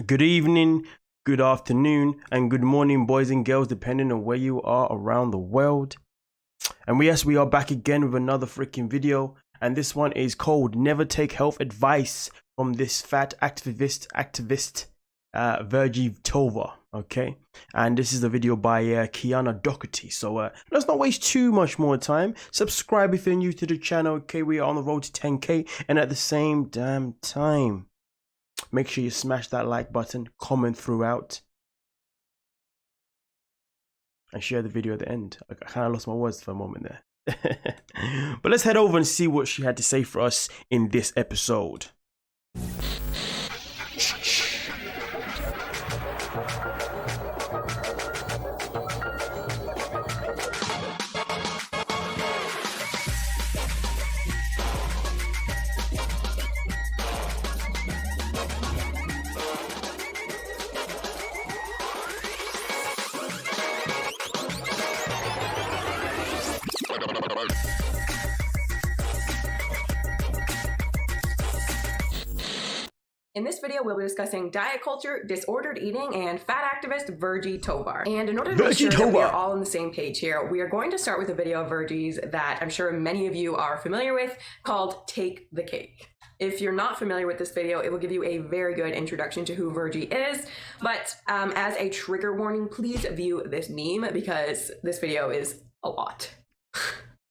Good evening, good afternoon, and good morning, boys and girls, depending on where you are around the world. And we are back again with another freaking video. And this one is called Never Take Health Advice from this fat activist, Virgie Tovar. Okay. And this is a video by Kiana Doherty. So let's not waste too much more time. Subscribe if you're new to the channel. Okay. We are on the road to 10K. And at the same damn time, make sure you smash that like button, comment throughout, and share the video at the end. I kind of lost my words for a moment there. But let's head over and see what she had to say for us in this episode. In this video, we'll be discussing diet culture, disordered eating, and fat activist Virgie Tovar. And in order to make sure that we are all on the same page here, we are going to start with a video of Virgie's that I'm sure many of you are familiar with, called Take the Cake. If you're not familiar with this video, it will give you a very good introduction to who Virgie is. But as a trigger warning, please view this meme because this video is a lot.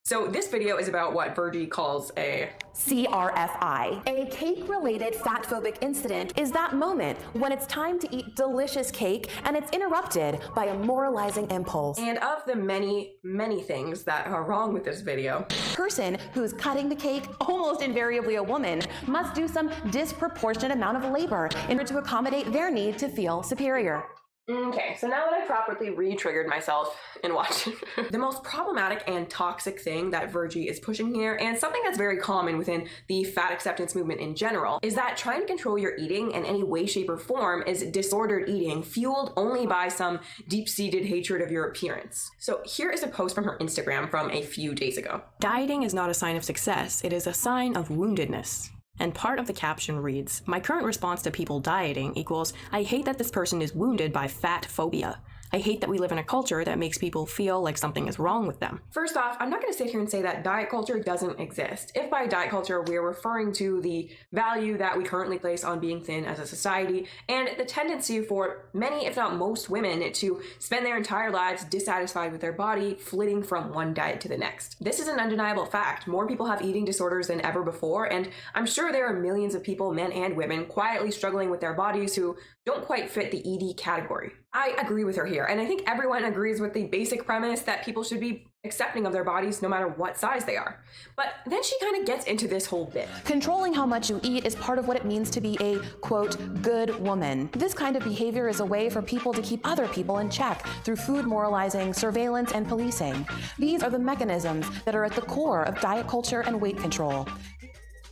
So this video is about what Virgie calls a CRFI. A cake-related fat-phobic incident is that moment when it's time to eat delicious cake and it's interrupted by a moralizing impulse. And of the many, many things that are wrong with this video, The person who's cutting the cake, almost invariably a woman, must do some disproportionate amount of labor in order to accommodate their need to feel superior. Okay, so now that I've properly re-triggered myself in watching, the most problematic and toxic thing that Virgie is pushing here, and something that's very common within the fat acceptance movement in general, is that trying to control your eating in any way, shape, or form is disordered eating fueled only by some deep-seated hatred of your appearance. So here is a post from her Instagram from a few days ago. Dieting is not a sign of success, it is a sign of woundedness. And part of the caption reads, "My current response to people dieting equals, I hate that this person is wounded by fat phobia. I hate that we live in a culture that makes people feel like something is wrong with them." First off, I'm not going to sit here and say that diet culture doesn't exist. If by diet culture we're referring to the value that we currently place on being thin as a society, and the tendency for many, if not most women, to spend their entire lives dissatisfied with their body, flitting from one diet to the next. This is an undeniable fact. More people have eating disorders than ever before, and I'm sure there are millions of people, men and women, quietly struggling with their bodies who don't quite fit the ED category. I agree with her here, and I think everyone agrees with the basic premise that people should be accepting of their bodies no matter what size they are. But then she kind of gets into this whole bit. Controlling how much you eat is part of what it means to be a, quote, good woman. This kind of behavior is a way for people to keep other people in check through food moralizing, surveillance, and policing. These are the mechanisms that are at the core of diet culture and weight control.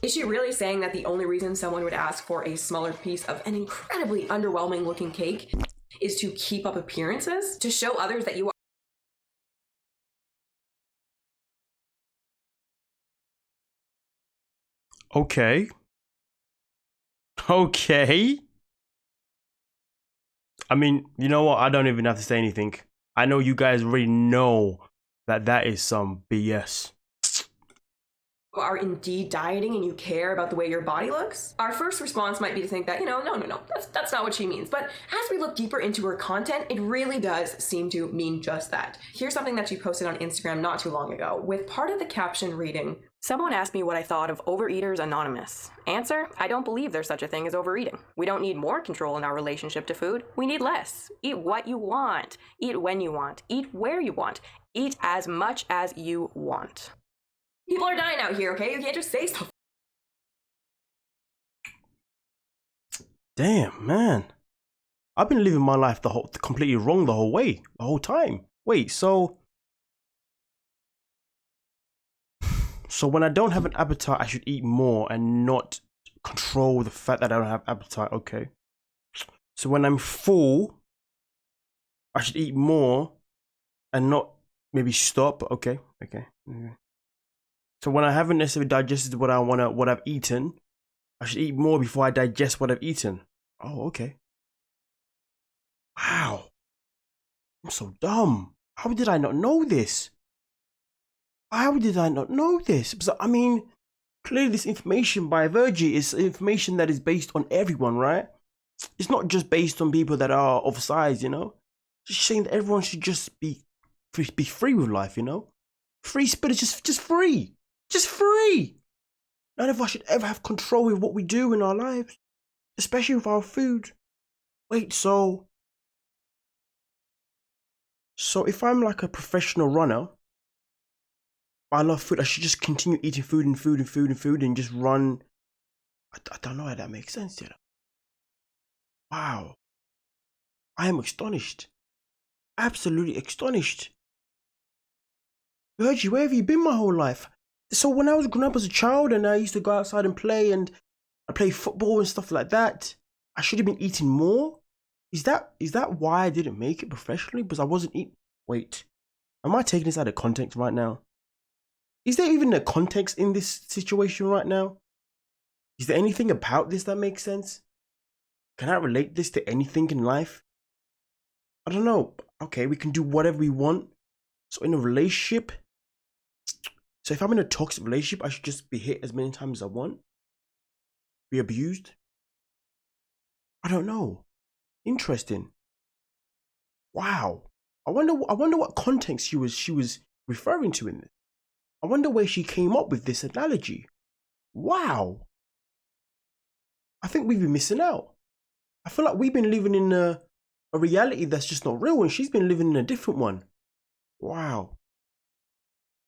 Is she really saying that the only reason someone would ask for a smaller piece of an incredibly underwhelming looking cake is to keep up appearances? To show others that you are? Okay. I mean, you know what? I don't even have to say anything. I know you guys already know that that is some BS. Are indeed dieting and you care about the way your body looks? Our first response might be to think that, no, that's not what she means. But as we look deeper into her content, it really does seem to mean just that. Here's something that she posted on Instagram not too long ago, with part of the caption reading, "Someone asked me what I thought of Overeaters Anonymous. Answer, I don't believe there's such a thing as overeating. We don't need more control in our relationship to food. We need less. Eat what you want. Eat when you want. Eat where you want. Eat as much as you want." People are dying out here, okay? You can't just say stuff. Damn, man. I've been living my life completely wrong the whole time. Wait, so when I don't have an appetite, I should eat more and not control the fact that I don't have appetite. Okay. So when I'm full, I should eat more and not maybe stop. Okay. So when I haven't necessarily digested what I've eaten, I should eat more before I digest what I've eaten. Oh, okay. Wow. I'm so dumb. How did I not know this? How did I not know this? Because, I mean, clearly this information by Virgie is information that is based on everyone, right? It's not just based on people that are of size, you know? Just saying that everyone should just be free with life, you know? Free spirit, just free. Just free. None of us should ever have control with what we do in our lives, especially with our food. Wait, so if I'm like a professional runner, I love food, I should just continue eating food and just run. I don't know how that makes sense yet. Wow. I am astonished. Absolutely astonished. Virgie, where have you been my whole life? So when I was growing up as a child and I used to go outside and play and I play football and stuff like that, I should have been eating more? Is that why I didn't make it professionally? Because I wasn't eating. Wait, am I taking this out of context right now? Is there even a context in this situation right now? Is there anything about this that makes sense? Can I relate this to anything in life? I don't know. Okay, we can do whatever we want. So in a relationship, so if I'm in a toxic relationship, I should just be hit as many times as I want? Be abused? I don't know. Interesting. Wow. I wonder what context she was referring to in this. I wonder where she came up with this analogy. Wow. I think we've been missing out. I feel like we've been living in a reality that's just not real, and she's been living in a different one. Wow.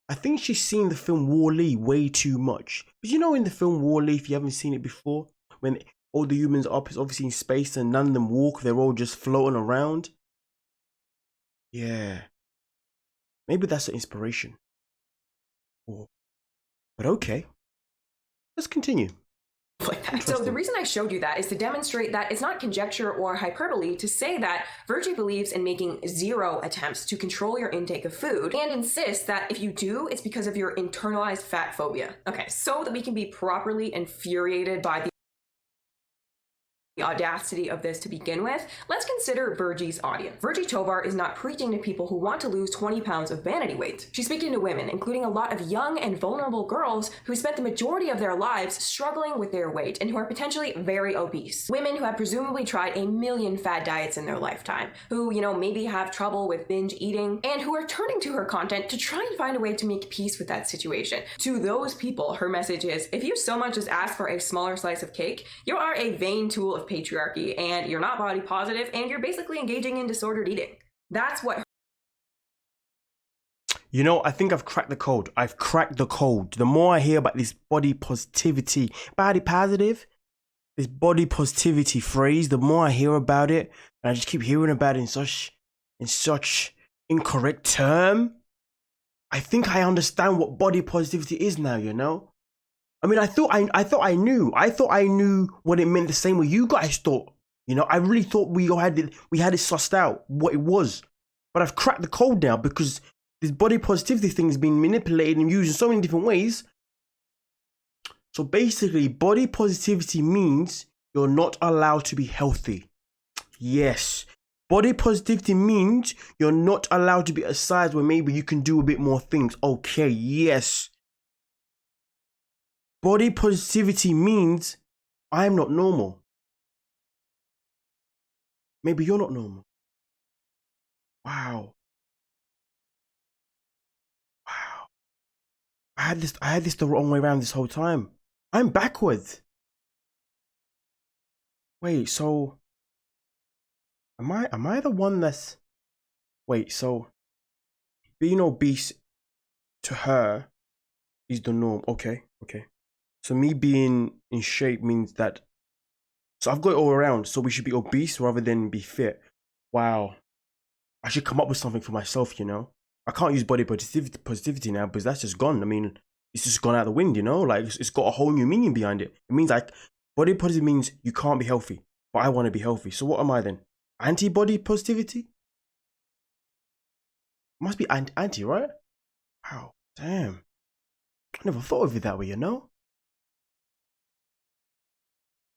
I think she's seen the film Wall-E way too much. But you know, in the film Wall-E, if you haven't seen it before, when all the humans are obviously in space and none of them walk, they're all just floating around. Yeah. Maybe that's an inspiration. But okay. Let's continue. Like that. So the reason I showed you that is to demonstrate that it's not conjecture or hyperbole to say that Virgie believes in making zero attempts to control your intake of food and insists that if you do, it's because of your internalized fat phobia. Okay, so that we can be properly infuriated by the audacity of this to begin with, let's consider Virgie's audience. Virgie Tovar is not preaching to people who want to lose 20 pounds of vanity weight. She's speaking to women, including a lot of young and vulnerable girls who spent the majority of their lives struggling with their weight and who are potentially very obese. Women who have presumably tried a million fad diets in their lifetime, who, maybe have trouble with binge eating, and who are turning to her content to try and find a way to make peace with that situation. To those people, her message is, if you so much as ask for a smaller slice of cake, you are a vain tool of patriarchy, and you're not body positive, and you're basically engaging in disordered eating. That's what. I think I've cracked the code. I've cracked the code. The more I hear about this body positivity, this body positivity phrase, the more I hear about it, and I just keep hearing about it in such incorrect term. I think I understand what body positivity is now, I mean, I thought I knew what it meant the same way you guys thought. I really thought we had it sussed out what it was. But I've cracked the code now because this body positivity thing has been manipulated and used in so many different ways. So basically, body positivity means you're not allowed to be healthy. Yes. Body positivity means you're not allowed to be at a size where maybe you can do a bit more things. Okay, yes. Body positivity means I'm not normal. Maybe you're not normal. Wow. I had this the wrong way around this whole time. I'm backwards. Wait, so am I the one that's so being obese to her is the norm. Okay. So me being in shape means that. So I've got it all around. So we should be obese rather than be fit. Wow. I should come up with something for myself, I can't use body positivity now because that's just gone. I mean, it's just gone out the wind, Like it's got a whole new meaning behind it. It means like body positive means you can't be healthy, but I want to be healthy. So what am I then? Anti-body positivity? Must be anti, right? Wow. Damn. I never thought of it that way,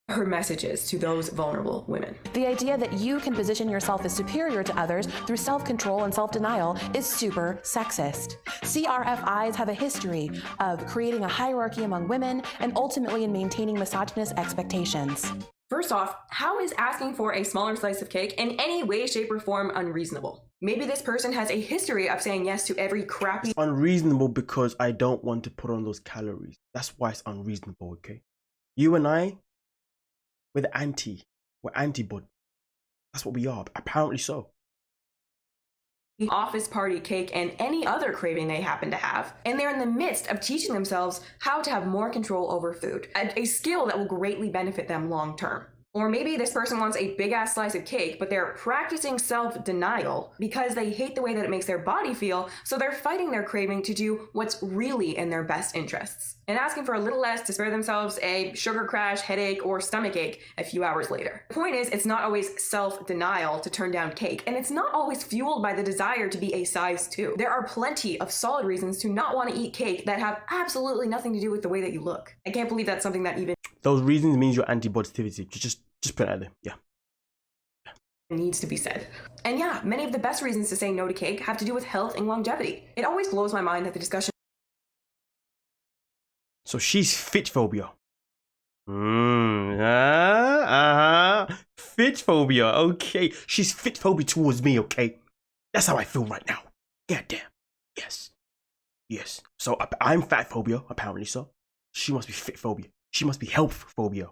her messages to those vulnerable women. The idea that you can position yourself as superior to others through self-control and self-denial is super sexist. CRFIs have a history of creating a hierarchy among women and ultimately in maintaining misogynist expectations. First off, how is asking for a smaller slice of cake in any way, shape, or form unreasonable? Maybe this person has a history of saying yes to every crappy... It's unreasonable because I don't want to put on those calories. That's why it's unreasonable, okay? You and I, we're antibody. That's what we are, apparently so. Office party cake and any other craving they happen to have, and they're in the midst of teaching themselves how to have more control over food, a skill that will greatly benefit them long term. Or maybe this person wants a big ass slice of cake, but they're practicing self-denial because they hate the way that it makes their body feel, so they're fighting their craving to do what's really in their best interests, and asking for a little less to spare themselves a sugar crash, headache, or stomachache a few hours later. The point is, it's not always self-denial to turn down cake, and it's not always fueled by the desire to be a size 2. There are plenty of solid reasons to not want to eat cake that have absolutely nothing to do with the way that you look. I can't believe that's something that even... Those reasons means your anti-positivity. Just put it out there. Yeah. Needs to be said. And yeah, many of the best reasons to say no to cake have to do with health and longevity. It always blows my mind that the discussion... So she's fit phobia. Fit phobia. Okay. She's fit phobia towards me, okay? That's how I feel right now. God damn. Yes. So I'm fat phobia, apparently so. She must be fit phobia. She must be health phobia.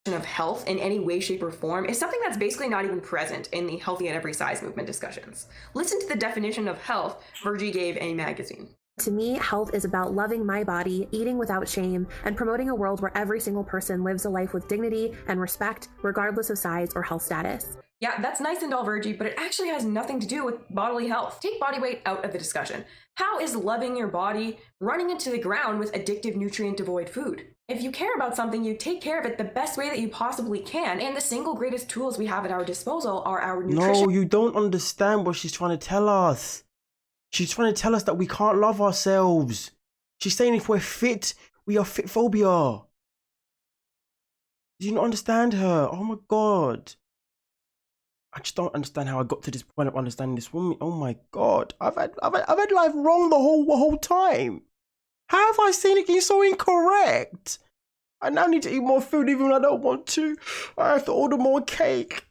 Of health in any way, shape, or form is something that's basically not even present in the healthy at every size movement discussions. Listen to the definition of health Virgie gave a magazine. To me, health is about loving my body, eating without shame, and promoting a world where every single person lives a life with dignity and respect, regardless of size or health status. Yeah, that's nice and all, Virgie, but it actually has nothing to do with bodily health. Take body weight out of the discussion. How is loving your body running into the ground with addictive, nutrient-devoid food? If you care about something, you take care of it the best way that you possibly can, and the single greatest tools we have at our disposal are our nutrition. No, you don't understand what she's trying to tell us. She's trying to tell us that we can't love ourselves. She's saying if we're fit, we are fit phobia. Do you not understand her? Oh my God. I just don't understand how I got to this point of understanding this woman. Oh my God. I've had life wrong the whole time. How have I seen it getting so incorrect? I now need to eat more food even when I don't want to. I have to order more cake.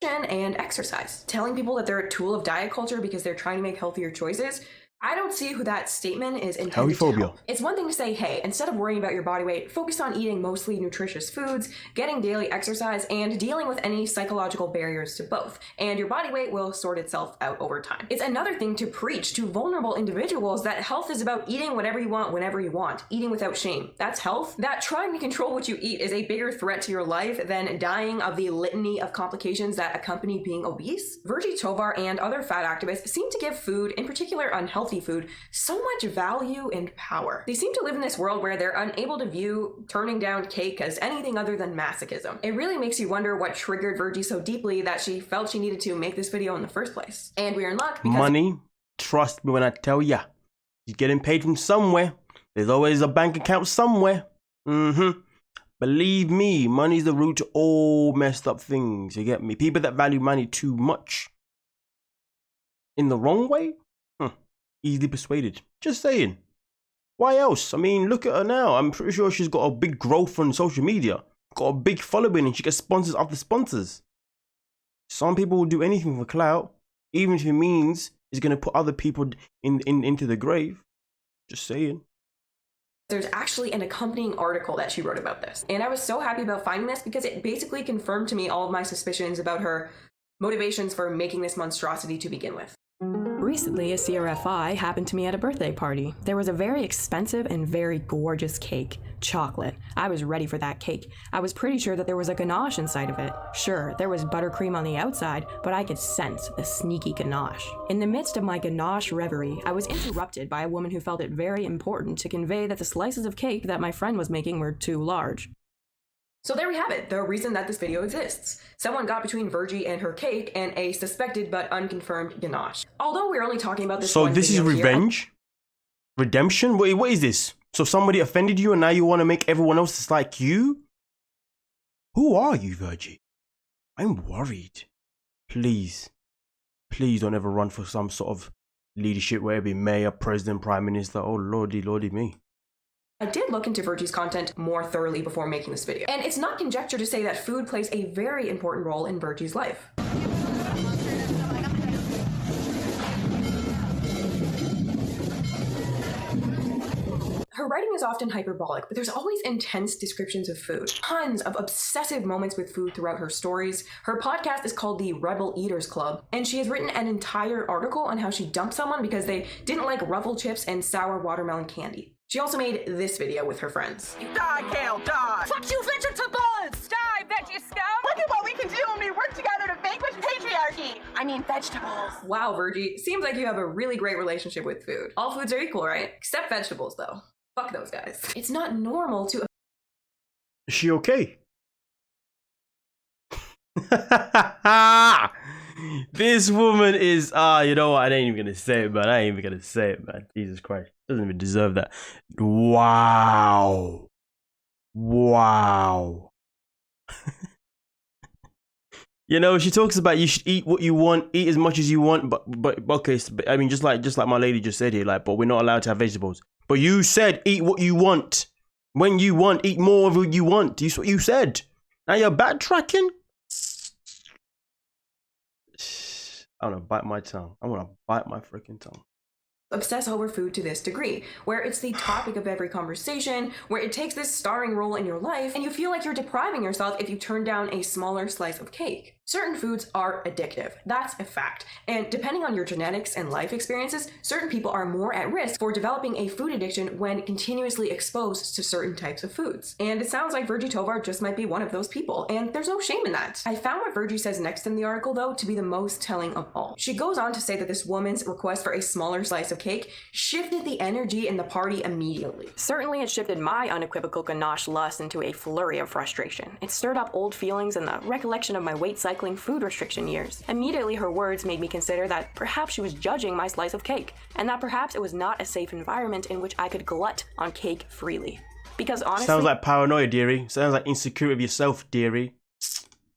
And exercise. Telling people that they're a tool of diet culture because they're trying to make healthier choices, I don't see who that statement is intended to help. It's one thing to say, hey, instead of worrying about your body weight, focus on eating mostly nutritious foods, getting daily exercise, and dealing with any psychological barriers to both, and your body weight will sort itself out over time. It's another thing to preach to vulnerable individuals that health is about eating whatever you want, whenever you want, eating without shame. That's health. That trying to control what you eat is a bigger threat to your life than dying of the litany of complications that accompany being obese. Virgie Tovar and other fat activists seem to give food, in particular unhealthy food, so much value and power. They seem to live in this world where they're unable to view turning down cake as anything other than masochism. It really makes you wonder what triggered Virgie so deeply that she felt she needed to make this video in the first place. And we're in luck because— Money, trust me when I tell ya, you're getting paid from somewhere. There's always a bank account somewhere. Believe me, money's the root to all messed up things. You get me? People that value money too much in the wrong way, easily persuaded. Just saying. Why else? I mean, look at her now. I'm pretty sure she's got a big growth on social media. Got a big following and she gets sponsors after sponsors. Some people will do anything for clout, even if it means it's going to put other people into the grave. Just saying. There's actually an accompanying article that she wrote about this. And I was so happy about finding this because it basically confirmed to me all of my suspicions about her motivations for making this monstrosity to begin with. Recently, a CRFI happened to me at a birthday party. There was a very expensive and very gorgeous cake. Chocolate. I was ready for that cake. I was pretty sure that there was a ganache inside of it. Sure, there was buttercream on the outside, but I could sense the sneaky ganache. In the midst of my ganache reverie, I was interrupted by a woman who felt it very important to convey that the slices of cake that my friend was making were too large. So there we have it, the reason that this video exists. Someone got between Virgie and her cake and a suspected but unconfirmed ganache. Although we're only talking about this So one this is video here, revenge? Redemption? Wait, what is this? So somebody offended you and now you want to make everyone else just like you? Who are you, Virgie? I'm worried. Please. Please don't ever run for some sort of leadership, whether it be mayor, president, prime minister. Oh, lordy, lordy me. I did look into Virgie's content more thoroughly before making this video. And it's not conjecture to say that food plays a very important role in Virgie's life. Her writing is often hyperbolic, but there's always intense descriptions of food. Tons of obsessive moments with food throughout her stories. Her podcast is called the Rebel Eaters Club, and she has written an entire article on how she dumped someone because they didn't like Ruffle chips and sour watermelon candy. She also made this video with her friends. Die, Kale, die! Fuck you, vegetables! Die, veggie scum! Look at what we can do when we work together to vanquish patriarchy! I mean vegetables. Wow, Virgie, seems like you have a really great relationship with food. All foods are equal, right? Except vegetables, though. Fuck those guys. It's not normal to... Is she okay? This woman is... you know what? I ain't even gonna say it, man. I ain't even gonna say it, man. Jesus Christ. Doesn't even deserve that. Wow. Wow. You know, she talks about you should eat what you want, eat as much as you want, but okay, I mean, just like my lady just said here, like, but we're not allowed to have vegetables. But you said eat what you want. When you want, eat more of what you want. That's what you said. Now you're backtracking? I'm gonna bite my tongue. I'm gonna bite my freaking tongue. Obsess over food to this degree, where it's the topic of every conversation, where it takes this starring role in your life, and you feel like you're depriving yourself if you turn down a smaller slice of cake. Certain foods are addictive. That's a fact. And depending on your genetics and life experiences, certain people are more at risk for developing a food addiction when continuously exposed to certain types of foods. And it sounds like Virgie Tovar just might be one of those people, and there's no shame in that. I found what Virgie says next in the article, though, to be the most telling of all. She goes on to say that this woman's request for a smaller slice of cake shifted the energy in the party immediately. Certainly it shifted my unequivocal ganache lust into a flurry of frustration. It stirred up old feelings and the recollection of my weight cycling food restriction years. Immediately her words made me consider that perhaps she was judging my slice of cake, and that perhaps it was not a safe environment in which I could glut on cake freely. Because honestly... Sounds like paranoia, dearie. Sounds like insecure of yourself, dearie.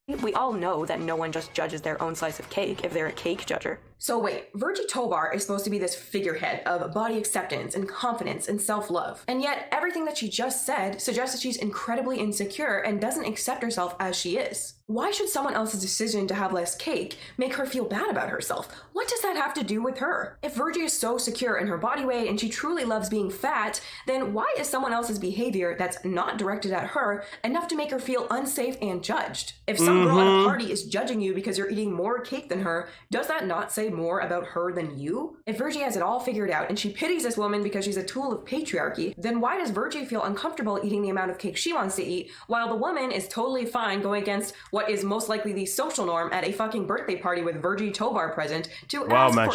We all know that no one just judges their own slice of cake if they're a cake judger. So wait, Virgie Tovar is supposed to be this figurehead of body acceptance and confidence and self-love. And yet everything that she just said suggests that she's incredibly insecure and doesn't accept herself as she is. Why should someone else's decision to have less cake make her feel bad about herself? What does that have to do with her? If Virgie is so secure in her body weight and she truly loves being fat, then why is someone else's behavior that's not directed at her enough to make her feel unsafe and judged? If some girl at a party is judging you because you're eating more cake than her, does that not say more about her than you? If Virgie has it all figured out and she pities this woman because she's a tool of patriarchy, then why does Virgie feel uncomfortable eating the amount of cake she wants to eat while the woman is totally fine going against what is most likely the social norm at a fucking birthday party with Virgie Tovar present to wow, ask man, for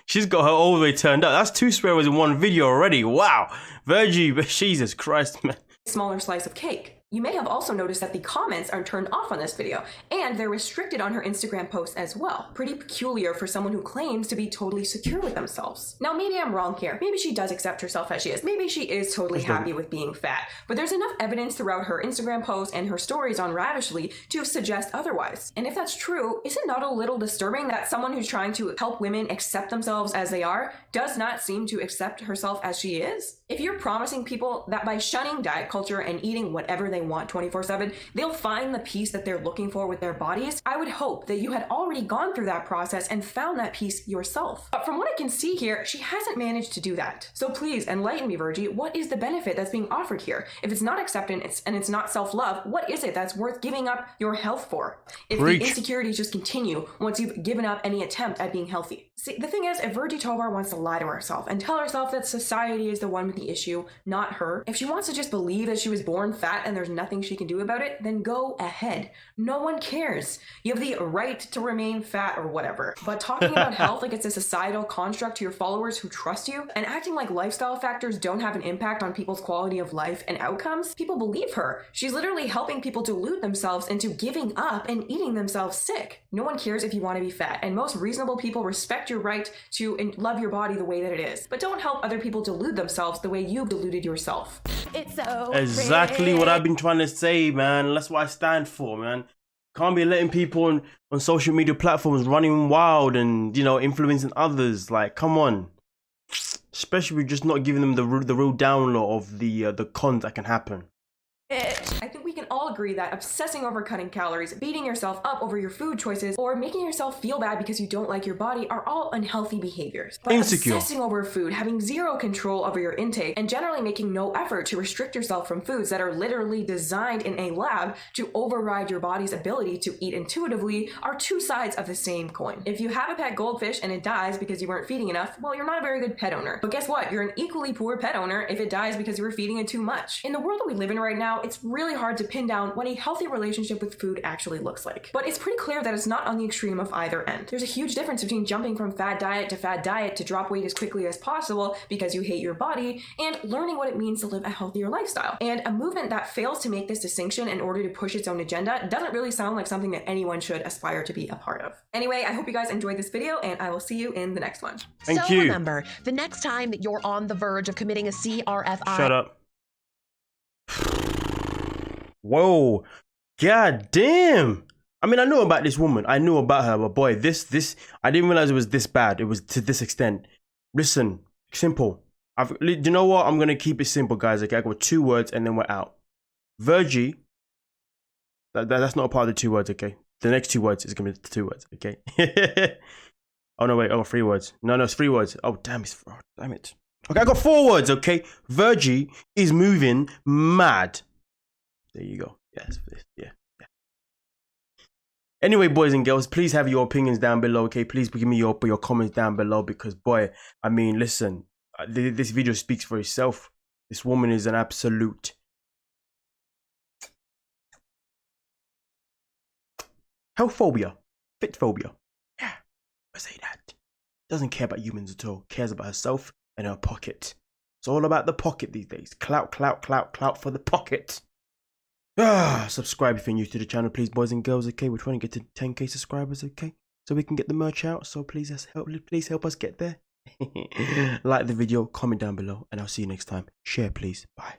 she's got her all the way turned up. That's 2 swears in one video already. Wow. Virgie, Jesus Christ, man. Smaller slice of cake. You may have also noticed that the comments are turned off on this video, and they're restricted on her Instagram posts as well. Pretty peculiar for someone who claims to be totally secure with themselves. Now, maybe I'm wrong here. Maybe she does accept herself as she is. Maybe she is totally happy with being fat. But there's enough evidence throughout her Instagram posts and her stories on Ravishly to suggest otherwise. And if that's true, is it not a little disturbing that someone who's trying to help women accept themselves as they are does not seem to accept herself as she is? If you're promising people that by shunning diet culture and eating whatever they want 24/7, they'll find the peace that they're looking for with their bodies, I would hope that you had already gone through that process and found that peace yourself. But from what I can see here, she hasn't managed to do that. So please enlighten me, Virgie. What is the benefit that's being offered here? If it's not acceptance and it's not self-love, what is it that's worth giving up your health for? If the insecurities just continue once you've given up any attempt at being healthy. See, the thing is, if Virgie Tovar wants to lie to herself and tell herself that society is the one with the issue, not her, if she wants to just believe that she was born fat and there's nothing she can do about it, then go ahead. No one cares. You have the right to remain fat or whatever. But talking about health like it's a societal construct to your followers who trust you, and acting like lifestyle factors don't have an impact on people's quality of life and outcomes, people believe her. She's literally helping people delude themselves into giving up and eating themselves sick. No one cares if you want to be fat, and most reasonable people respect your right to love your body the way that it is. But don't help other people delude themselves the way you've deluded yourself. It's so Exactly what I've been trying to say, man. That's what I stand for, man. Can't be letting people on social media platforms running wild and, you know, influencing others. Like, come on. Especially with just not giving them the real download of the cons that can happen. I think we can all agree that obsessing over cutting calories, beating yourself up over your food choices, or making yourself feel bad because you don't like your body are all unhealthy behaviors. But Insecure. obsessing over food, having zero control over your intake, and generally making no effort to restrict yourself from foods that are literally designed in a lab to override your body's ability to eat intuitively are two sides of the same coin. If you have a pet goldfish and it dies because you weren't feeding enough, well, you're not a very good pet owner. But guess what? You're an equally poor pet owner if it dies because you were feeding it too much. In the world that we live in right now, it's really hard to pin down what a healthy relationship with food actually looks like. But it's pretty clear that it's not on the extreme of either end. There's a huge difference between jumping from fad diet to drop weight as quickly as possible because you hate your body, and learning what it means to live a healthier lifestyle. And a movement that fails to make this distinction in order to push its own agenda doesn't really sound like something that anyone should aspire to be a part of. Anyway, I hope you guys enjoyed this video, and I will see you in the next one. Thank So you. remember, the next time that you're on the verge of committing a CRFI... Shut up. Whoa. God damn. I mean, I knew about this woman. I knew about her, but boy, this, I didn't realize it was this bad. It was to this extent. Listen, simple. Do you know what? I'm going to keep it simple, guys. Okay, I got 2 words and then we're out. Virgie. That's not a part of the 2 words, okay? The next 2 words is going to be the 2 words, okay? Oh, no, wait. I got 3 words. No, it's 3 words. Oh, damn it. Okay, I got 4 words, okay? Virgie is moving mad. There you go. Yes, yeah. Anyway, boys and girls, please have your opinions down below, okay? Please give me your comments down below because, boy, I mean, listen, this video speaks for itself. This woman is an absolute healthphobia, fitphobia. Yeah, I say that. Doesn't care about humans at all. Cares about herself and her pocket. It's all about the pocket these days. Clout for the pocket. Subscribe if you're new to the channel, please, boys and girls, okay? We're trying to get to 10k subscribers, okay? So we can get the merch out, so please help us get there. Like the video, comment down below, and I'll see you next time. Share, please. Bye.